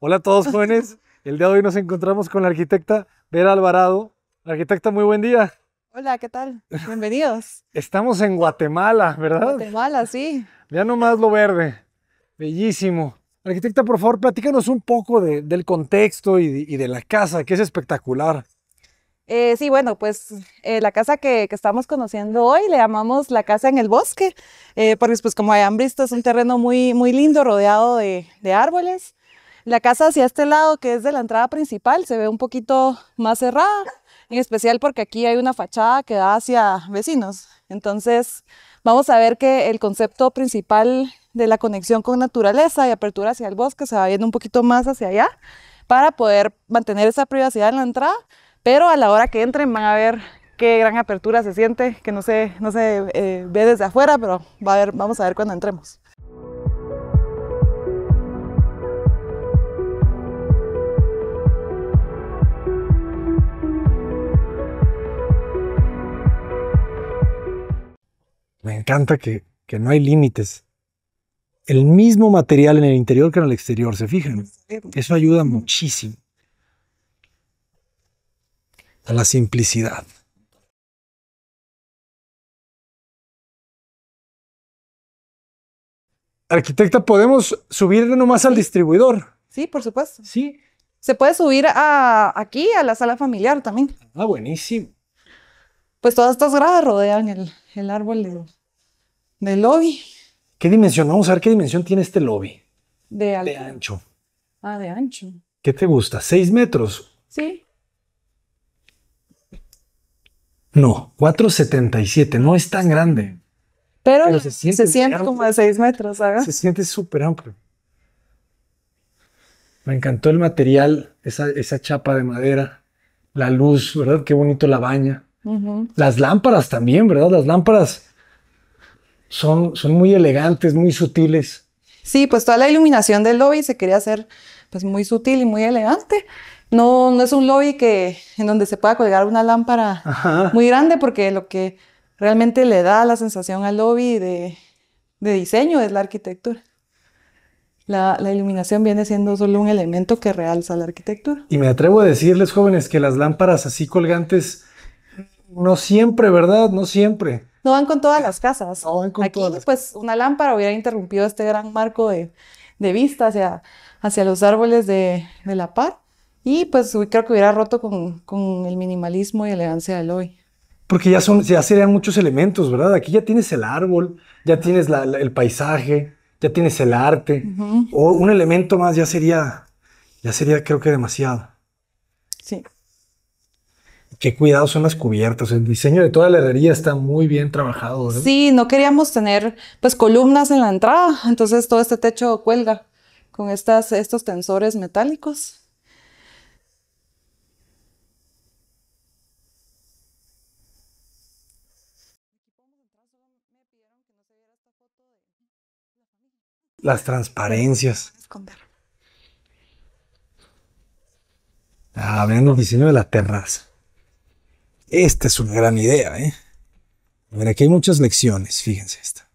Hola a todos jóvenes, el día de hoy nos encontramos con la arquitecta Vera Alvarado. Arquitecta, muy buen día. Hola, ¿qué tal? Bienvenidos. Estamos en Guatemala, ¿verdad? Guatemala, sí. Ya nomás lo verde, bellísimo. Arquitecta, por favor, platícanos un poco del contexto y de la casa, que es espectacular. Sí, bueno, pues la casa que estamos conociendo hoy le llamamos la casa en el bosque, porque pues como hayan visto es un terreno muy lindo, rodeado de árboles. La casa hacia este lado, que es de la entrada principal, se ve un poquito más cerrada, en especial porque aquí hay una fachada que da hacia vecinos. Entonces, vamos a ver que el concepto principal de la conexión con naturaleza y apertura hacia el bosque se va viendo un poquito más hacia allá para poder mantener esa privacidad en la entrada, pero a la hora que entren van a ver qué gran apertura se siente, que no se ve desde afuera, pero vamos a ver cuando entremos. Me encanta que no hay límites. El mismo material en el interior que en el exterior, ¿se fijan? Eso ayuda muchísimo a la simplicidad. Arquitecta, ¿podemos subir nomás al distribuidor? Sí, por supuesto. Sí. Se puede subir aquí a la sala familiar también. Ah, buenísimo. Pues todas estas gradas rodean el árbol del lobby. ¿Qué dimensión? Vamos a ver qué dimensión tiene este lobby. De ancho. Ah, de ancho. ¿Qué te gusta? ¿6 metros? Sí. No, 4,77. No es tan grande. Pero se se siente amplio. como de 6 metros, ¿sabes? Se siente súper amplio. Me encantó el material, esa chapa de madera, la luz, ¿verdad? Qué bonito la baña. Las lámparas también, ¿verdad? Las lámparas son muy elegantes, muy sutiles. Sí, pues toda la iluminación del lobby se quería hacer pues muy sutil y muy elegante. No es un lobby en donde se pueda colgar una lámpara muy grande, porque lo que realmente le da la sensación al lobby de diseño es la arquitectura. La iluminación viene siendo solo un elemento que realza la arquitectura. Y me atrevo a decirles, jóvenes, que las lámparas así colgantes, no siempre, ¿verdad? No siempre. No van con todas las casas. No van con Aquí, todas las pues, una lámpara hubiera interrumpido este gran marco de vista hacia los árboles de la par. Y pues creo que hubiera roto con el minimalismo y elegancia del hoy. Porque ya serían muchos elementos, ¿verdad? Aquí ya tienes el árbol, ya tienes el paisaje, ya tienes el arte. O un elemento más ya sería creo que demasiado. Sí. Qué cuidados son las cubiertas. El diseño de toda la herrería está muy bien trabajado, ¿verdad? Sí, no queríamos tener pues columnas en la entrada, entonces todo este techo cuelga con estos tensores metálicos. Las transparencias. Vean el diseño de la terraza. Esta es una gran idea, ¿eh? A ver, aquí hay muchas lecciones, fíjense esta.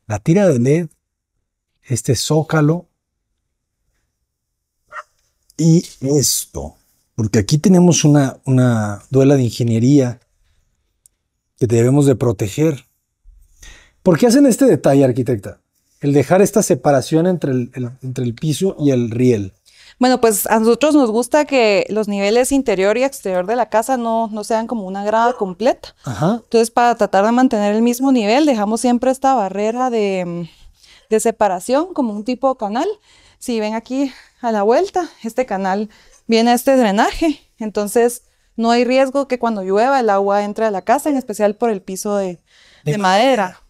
La tira de LED, este zócalo y esto. Porque aquí tenemos una duela de ingeniería que debemos de proteger. ¿Por qué hacen este detalle, arquitecta? El dejar esta separación entre el piso y el riel. Bueno, pues a nosotros nos gusta que los niveles interior y exterior de la casa no sean como una grada completa. Entonces, para tratar de mantener el mismo nivel, dejamos siempre esta barrera de separación, como un tipo canal. Si ven aquí a la vuelta, este canal viene a este drenaje. Entonces, no hay riesgo que cuando llueva el agua entre a la casa, en especial por el piso de madera.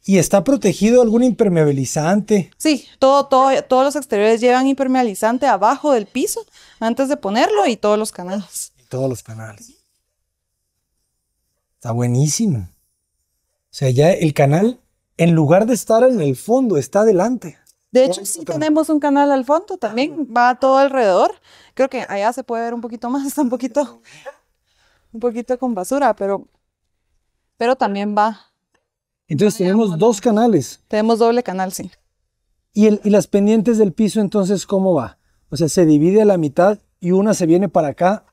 ¿Y está protegido algún impermeabilizante? Sí, todos los exteriores llevan impermeabilizante abajo del piso antes de ponerlo, y todos los canales. Está buenísimo. O sea, ya el canal, en lugar de estar en el fondo, está adelante. De hecho, sí tenemos un canal al fondo también, va todo alrededor. Creo que allá se puede ver un poquito más, está un poquito con basura, pero también va. Entonces tenemos dos canales. Tenemos doble canal, sí. ¿Y las pendientes del piso entonces cómo va? O sea, se divide a la mitad y una se viene para acá.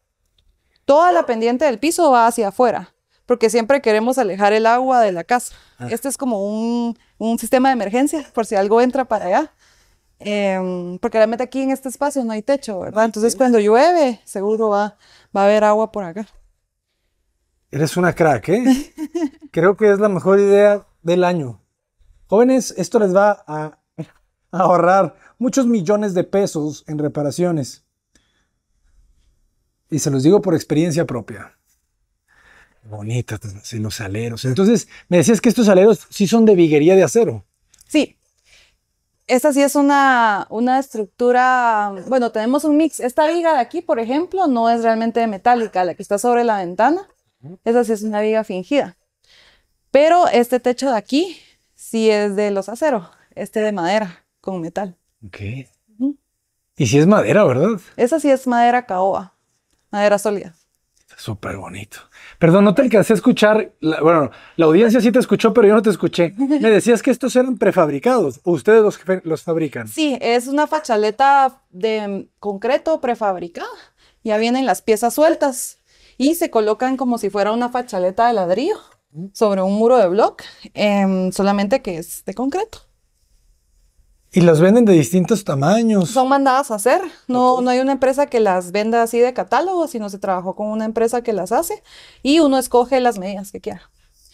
Toda la pendiente del piso va hacia afuera, porque siempre queremos alejar el agua de la casa. Este es como un sistema de emergencia, por si algo entra para allá. Porque realmente aquí en este espacio no hay techo, ¿verdad? Entonces cuando llueve, seguro va a haber agua por acá. Eres una crack, ¿eh? Creo que es la mejor idea del año. Jóvenes, esto les va a ahorrar muchos millones de pesos en reparaciones. Y se los digo por experiencia propia. Bonitas los aleros. Entonces, me decías que estos aleros sí son de viguería de acero. Sí, esta sí es una estructura, bueno, tenemos un mix. Esta viga de aquí, por ejemplo, no es realmente metálica, la que está sobre la ventana. Esa sí es una viga fingida. Pero este techo de aquí sí es de los aceros, este de madera con metal. Ok. Y si es madera, ¿verdad? Esa sí es madera caoba, madera sólida. Súper bonito. Perdón, no te alcancé a escuchar. Bueno, la audiencia sí te escuchó, pero yo no te escuché. Me decías que estos eran prefabricados. ¿O ustedes los fabrican? Sí, es una fachaleta de concreto prefabricada. Ya vienen las piezas sueltas y se colocan como si fuera una fachaleta de ladrillo sobre un muro de bloc, solamente que es de concreto. Y las venden de distintos tamaños. Son mandadas a hacer. No hay una empresa que las venda así de catálogo, sino se trabajó con una empresa que las hace y uno escoge las medidas que quiera.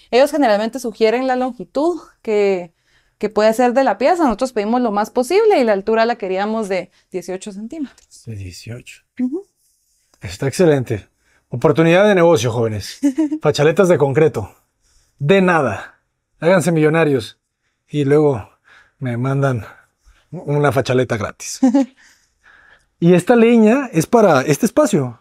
Ellos generalmente sugieren la longitud que puede ser de la pieza. Nosotros pedimos lo más posible y la altura la queríamos de 18 centímetros. De 18. Está excelente. Oportunidad de negocio, jóvenes. Fachaletas de concreto. De nada. Háganse millonarios. Y luego me mandan una fachaleta gratis. Y esta leña es para este espacio.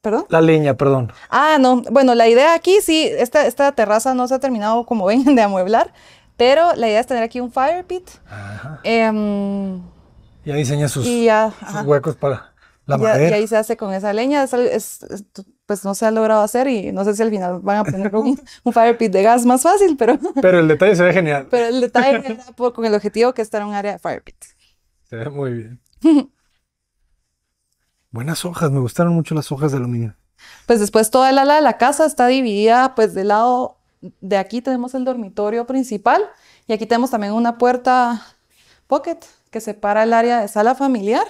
¿Perdón? La leña, perdón. Ah, no. Bueno, la idea aquí sí, esta terraza no se ha terminado como ven de amueblar, pero la idea es tener aquí un fire pit. Ajá. Em, Ya diseña sus ajá. huecos para la Y madera. ahí se hace con esa leña. Pues no se ha logrado hacer y no sé si al final van a poner un fire pit de gas más fácil, pero, Pero el detalle se ve genial. pero el detalle era con el objetivo que estar en un área de fire pit. Se ve muy bien. Buenas hojas, me gustaron mucho las hojas de aluminio. Pues después toda el ala de la casa está dividida, pues del lado de aquí tenemos el dormitorio principal y aquí tenemos también una puerta pocket que separa el área de sala familiar.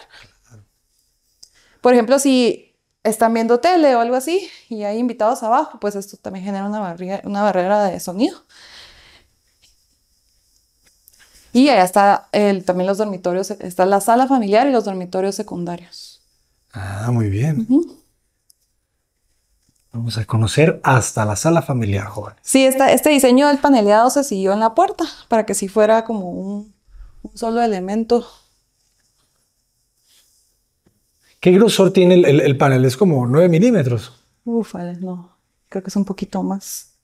Por ejemplo, si están viendo tele o algo así y hay invitados abajo, pues esto también genera una barrera de sonido. Y allá está también los dormitorios, está la sala familiar y los dormitorios secundarios. Ah, muy bien. Vamos a conocer hasta la sala familiar, jóvenes. Sí, este diseño del paneleado se siguió en la puerta para que sí fuera como un solo elemento. ¿Qué grosor tiene el panel? Es como 9 milímetros. Ufale, no, creo que es un poquito más.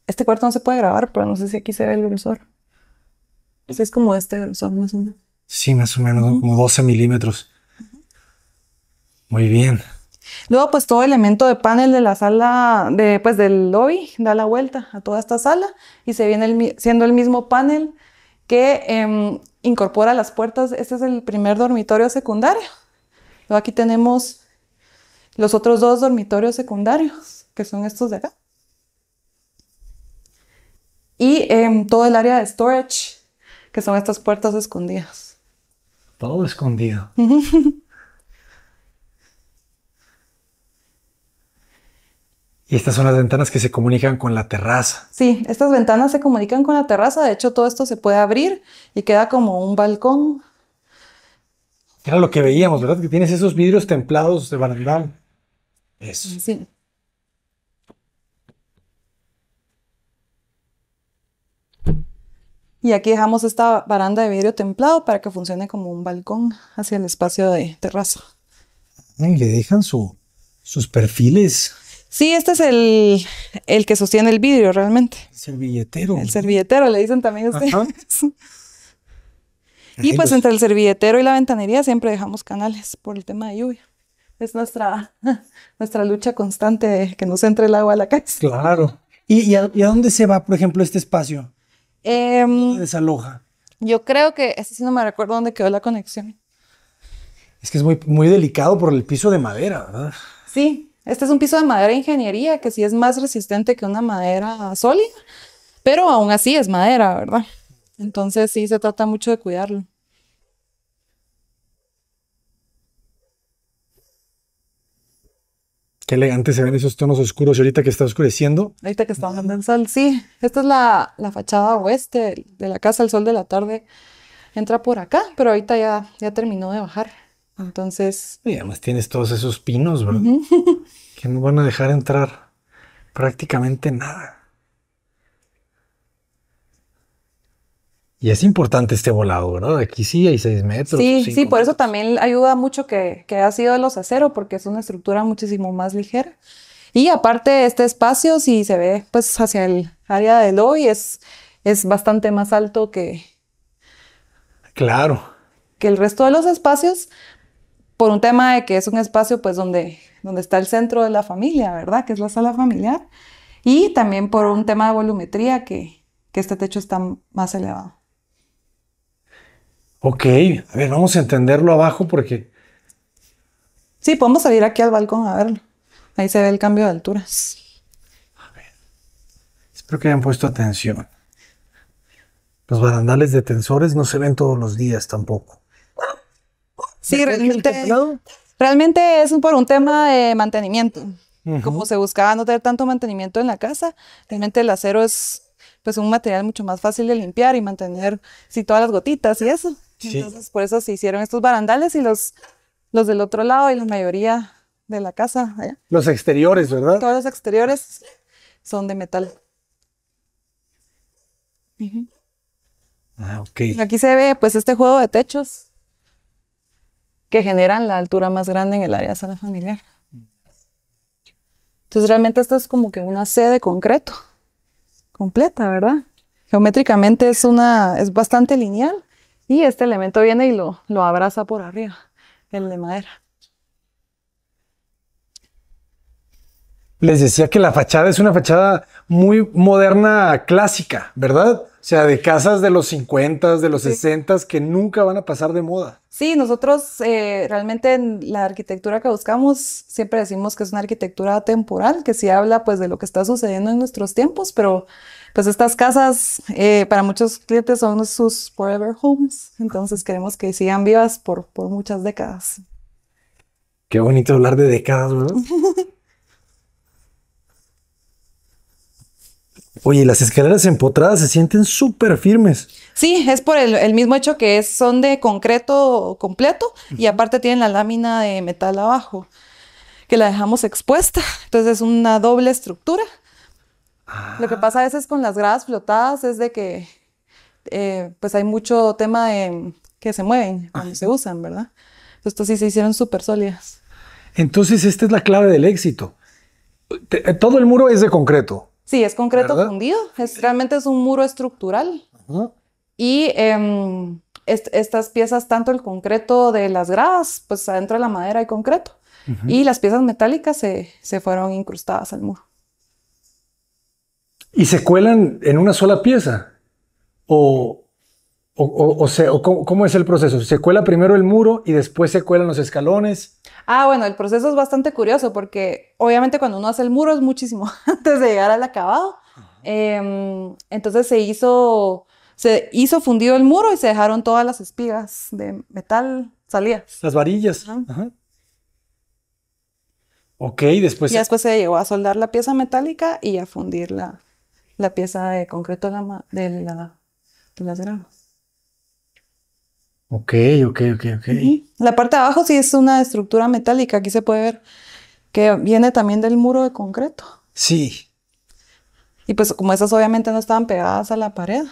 Este cuarto no se puede grabar, pero no sé si aquí se ve el grosor. Es como este grosor, más o menos. Sí, más o menos, como 12 milímetros. Muy bien. Luego, pues todo elemento de panel de la sala, pues del lobby, da la vuelta a toda esta sala y se viene siendo el mismo panel que incorpora las puertas. Este es el primer dormitorio secundario. Luego aquí tenemos los otros dos dormitorios secundarios, que son estos de acá. Y todo el área de storage, que son estas puertas escondidas. Todo escondido. Y estas son las ventanas que se comunican con la terraza. Sí, estas ventanas se comunican con la terraza. De hecho, todo esto se puede abrir y queda como un balcón. Era lo que veíamos, ¿verdad? Que tienes esos vidrios templados de barandal. Eso. Sí. Y aquí dejamos esta baranda de vidrio templado para que funcione como un balcón hacia el espacio de terraza. Y le dejan sus perfiles. Sí, este es el que sostiene el vidrio realmente. Servilletero. El servilletero, le dicen también ustedes. Ajá. Y pues entre el servilletero y la ventanería siempre dejamos canales por el tema de lluvia. Es nuestra lucha constante de que no se entre el agua a la casa. Claro. ¿Y a dónde se va, por ejemplo, este espacio? ¿Dónde desaloja? Yo creo que, ese sí no me recuerdo dónde quedó la conexión. Es que es muy, muy delicado por el piso de madera, ¿verdad? Sí, este es un piso de madera de ingeniería que sí es más resistente que una madera sólida, pero aún así es madera, ¿verdad? Entonces sí se trata mucho de cuidarlo. Qué elegante se ven esos tonos oscuros y ahorita que está oscureciendo. Ahorita que está bajando el sol, sí, esta es la fachada oeste de la casa. El sol de la tarde entra por acá, pero ahorita ya terminó de bajar. Entonces, Y además tienes todos esos pinos, ¿verdad? ujú. Que no van a dejar entrar prácticamente nada. Y es importante este volado, ¿verdad? Aquí sí hay 6 metros, Sí, 5 sí, por eso metros. también ayuda mucho que ha sido de los acero, porque es una estructura muchísimo más ligera. Y aparte, este espacio, si se ve pues hacia el área del hoy, es bastante más alto Claro. que el resto de los espacios, por un tema de que es un espacio pues donde está el centro de la familia, ¿verdad? Que es la sala familiar. Y también por un tema de volumetría que este techo está más elevado. Ok, a ver, vamos a entenderlo abajo porque Sí, podemos salir aquí al balcón a verlo. Ahí se ve el cambio de alturas. espero que hayan puesto atención. Los barandales de tensores no se ven todos los días tampoco. Sí, realmente, ¿Templado? realmente es por un tema de mantenimiento. Ujú. Como se buscaba no tener tanto mantenimiento en la casa, realmente el acero es pues un material mucho más fácil de limpiar y mantener sí, todas las gotitas y eso. Sí. Entonces, por eso se hicieron estos barandales y los del otro lado y la mayoría de la casa, allá. Los exteriores, ¿verdad? Todos los exteriores son de metal. Ujú. Ah, ok. Aquí se ve pues este juego de techos que generan la altura más grande en el área de sala familiar. Entonces realmente esto es como que una C de concreto completa, ¿verdad? Geométricamente es bastante lineal y este elemento viene y lo abraza por arriba, el de madera. Les decía que la fachada es una fachada muy moderna, clásica, ¿verdad? O sea, de casas de los 50, de los Sí. 60 que nunca van a pasar de moda. Sí, nosotros realmente en la arquitectura que buscamos siempre decimos que es una arquitectura atemporal, que sí habla pues de lo que está sucediendo en nuestros tiempos, pero pues estas casas para muchos clientes son sus forever homes, entonces queremos que sigan vivas por muchas décadas. Qué bonito hablar de décadas, ¿verdad? Oye, las escaleras empotradas se sienten súper firmes. Sí, es por el mismo hecho que son de concreto completo y aparte tienen la lámina de metal abajo, que la dejamos expuesta, entonces es una doble estructura. Lo que pasa a veces con las gradas flotadas es de que pues hay mucho tema de que se mueven cuando se usan, ¿verdad? Entonces, estas sí se hicieron súper sólidas. Entonces, esta es la clave del éxito. Todo el muro es de concreto. Sí, es concreto ¿Verdad? fundido, realmente es un muro estructural. Ajá. Y estas piezas, tanto el concreto de las gradas, pues adentro de la madera hay concreto. Y las piezas metálicas se fueron incrustadas al muro. ¿Y se cuelan en una sola pieza? ¿Cómo es el proceso? ¿Se cuela primero el muro y después se cuelan los escalones? Ah, bueno, el proceso es bastante curioso porque obviamente cuando uno hace el muro es muchísimo antes de llegar al acabado. Entonces se hizo fundido el muro y se dejaron todas las espigas de metal salidas. Las varillas. Ajá. Ajá. Ok, después. Y después se llegó a soldar la pieza metálica y a fundir la pieza de concreto de las gradas. Ok. Ujú. La parte de abajo sí es una estructura metálica, aquí se puede ver que viene también del muro de concreto. Sí, Y pues como esas obviamente no estaban pegadas a la pared,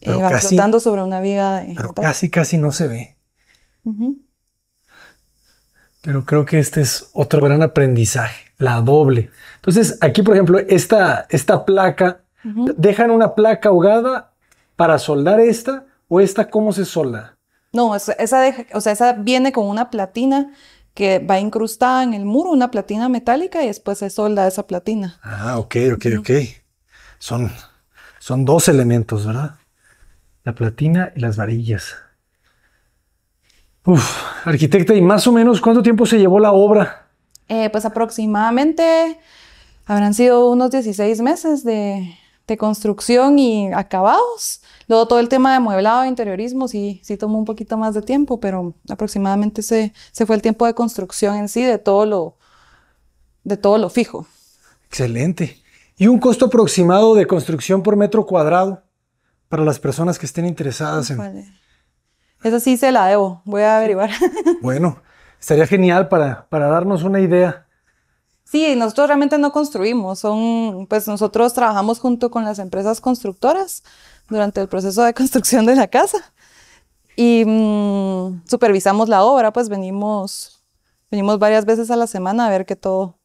pero van casi, flotando sobre una viga de pero metal. casi no se ve. Ujú. Pero creo que este es otro gran aprendizaje, la doble. Entonces, aquí, por ejemplo, esta placa, Ujú. ¿dejan una placa ahogada para soldar esta o esta cómo se solda? No, o sea, esa viene con una platina que va incrustada en el muro, una platina metálica y después se solda esa platina. Ah, ok. Son dos elementos, ¿verdad? La platina y las varillas. Uf, arquitecta, ¿y más o menos cuánto tiempo se llevó la obra? Pues aproximadamente habrán sido unos 16 meses de construcción y acabados. Luego todo el tema de mueblado e interiorismo sí tomó un poquito más de tiempo, pero aproximadamente se fue el tiempo de construcción en sí de todo lo fijo. Excelente. ¿Y un costo aproximado de construcción por metro cuadrado para las personas que estén interesadas en... Vale. Esa sí se la debo, voy a averiguar. Bueno, estaría genial para darnos una idea. Sí, nosotros realmente no construimos, pues nosotros trabajamos junto con las empresas constructoras durante el proceso de construcción de la casa y supervisamos la obra, pues venimos varias veces a la semana a ver que todo.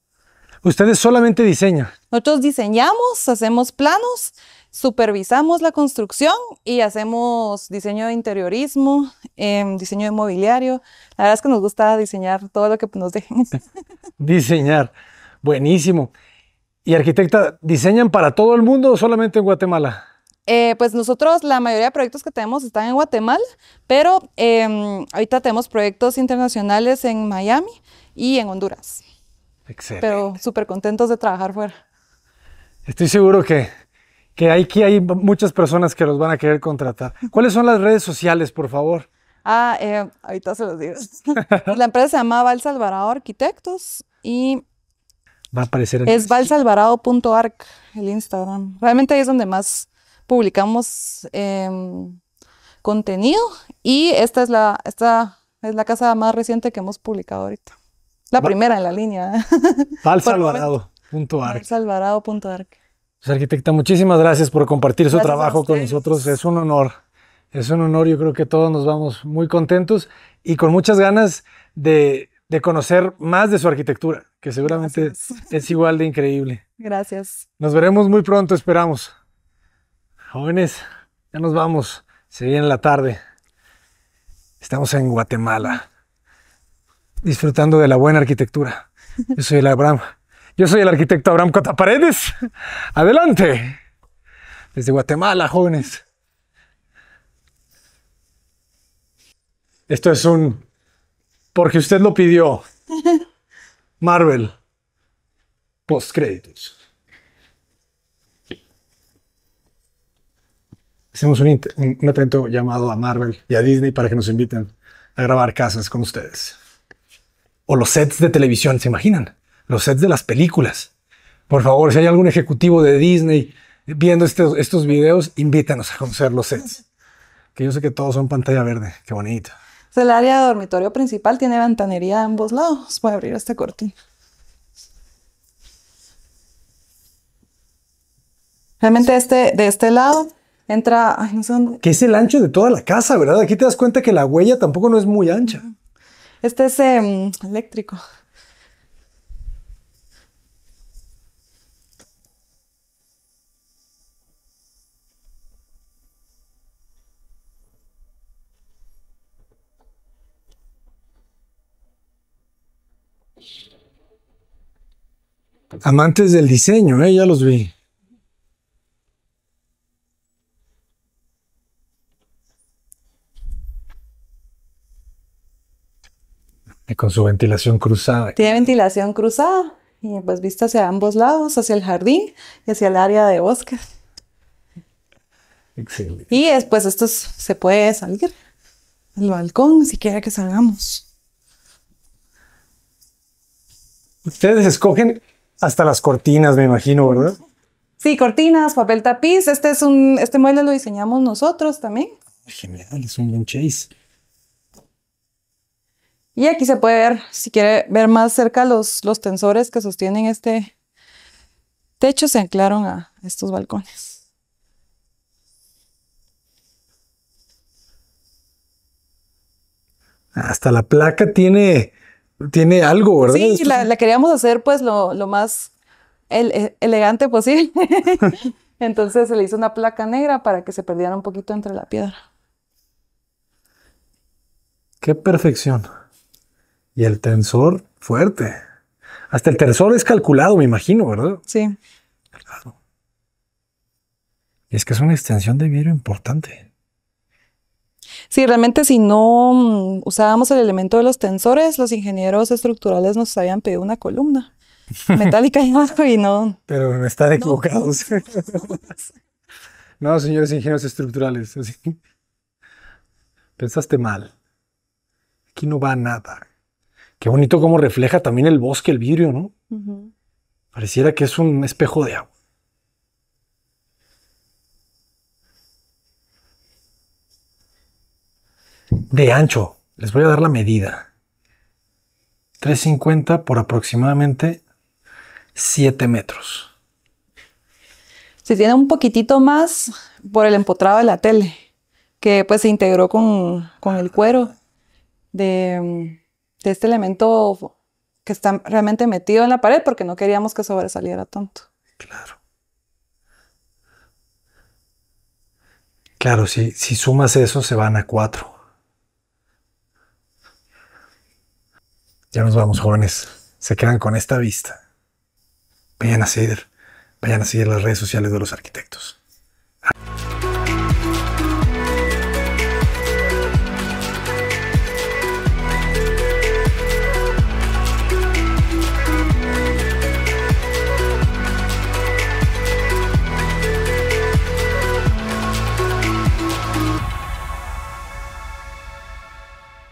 Ustedes solamente diseñan. Nosotros diseñamos, hacemos planos, supervisamos la construcción y hacemos diseño de interiorismo, diseño de mobiliario. La verdad es que nos gusta diseñar todo lo que nos dejen. Diseñar. Buenísimo. Y arquitecta, ¿diseñan para todo el mundo o solamente en Guatemala? Pues nosotros, la mayoría de proyectos que tenemos están en Guatemala, pero ahorita tenemos proyectos internacionales en Miami y en Honduras. Excelente. Pero súper contentos de trabajar fuera. Estoy seguro que aquí hay muchas personas que los van a querer contratar. ¿Cuáles son las redes sociales, por favor? Ahorita se los digo. La empresa se llama Vals Alvarado Arquitectos y Va a aparecer en... es valsalvarado.arc el Instagram. Realmente ahí es donde más publicamos contenido y esta es la casa más reciente que hemos publicado ahorita. La primera en la línea. valsalvarado.arc. Valsalvarado.arc. Pues, arquitecta, muchísimas gracias por compartir su Gracias a trabajo con ustedes. nosotros. Es un honor. Es un honor. Yo creo que todos nos vamos muy contentos y con muchas ganas de conocer más de su arquitectura, que seguramente es igual de increíble. Gracias. Nos veremos muy pronto, esperamos. Jóvenes, ya nos vamos. Se viene la tarde. Estamos en Guatemala, disfrutando de la buena arquitectura. Yo soy el arquitecto Abraham Cota Paredes. Adelante. Desde Guatemala, jóvenes. Esto es porque usted lo pidió. Marvel. Postcréditos. Hacemos un atento llamado a Marvel y a Disney para que nos inviten a grabar casas con ustedes. O los sets de televisión, ¿se imaginan? Los sets de las películas. Por favor, si hay algún ejecutivo de Disney viendo estos videos, invítanos a conocer los sets. Que yo sé que todos son pantalla verde. Qué bonito. El área de dormitorio principal tiene ventanería a ambos lados. Voy a abrir esta cortina. Realmente de este lado entra... Ay, no sé dónde. Que es el ancho de toda la casa, ¿verdad? Aquí te das cuenta que la huella tampoco no es muy ancha. Este es eléctrico. Amantes del diseño, ya los vi. Y con su ventilación cruzada. Tiene ventilación cruzada y pues vista hacia ambos lados, hacia el jardín y hacia el área de bosque. Excelente. Y después se puede salir al balcón si quiere que salgamos. Ustedes escogen hasta las cortinas, me imagino, ¿verdad? Sí, cortinas, papel tapiz. Este mueble lo diseñamos nosotros también. Genial, es un buen chase. Y aquí se puede ver, si quiere ver más cerca los tensores que sostienen este techo, se anclaron a estos balcones. Hasta la placa tiene algo, ¿verdad? Sí, la queríamos hacer pues lo más elegante posible. Entonces se le hizo una placa negra para que se perdiera un poquito entre la piedra. Qué perfección. Y el tensor fuerte. Hasta el tensor es calculado, me imagino, ¿verdad? Sí. Claro. Y es que es una extensión de vidrio importante. Sí, realmente si no usábamos el elemento de los tensores, los ingenieros estructurales nos habían pedido una columna metálica y abajo y no. Pero están equivocados. No, señores ingenieros estructurales, así. Pensaste mal. Aquí no va nada. Qué bonito cómo refleja también el bosque, el vidrio, ¿no? Ujú. Pareciera que es un espejo de agua. De ancho, les voy a dar la medida. 350 por aproximadamente 7 metros. Se tiene un poquitito más por el empotrado de la tele, que pues se integró con el cuero de este elemento que está realmente metido en la pared porque no queríamos que sobresaliera tanto. Claro. Claro, si sumas eso, se van a 4. Ya nos vamos, jóvenes. Se quedan con esta vista. Vayan a seguir las redes sociales de los arquitectos.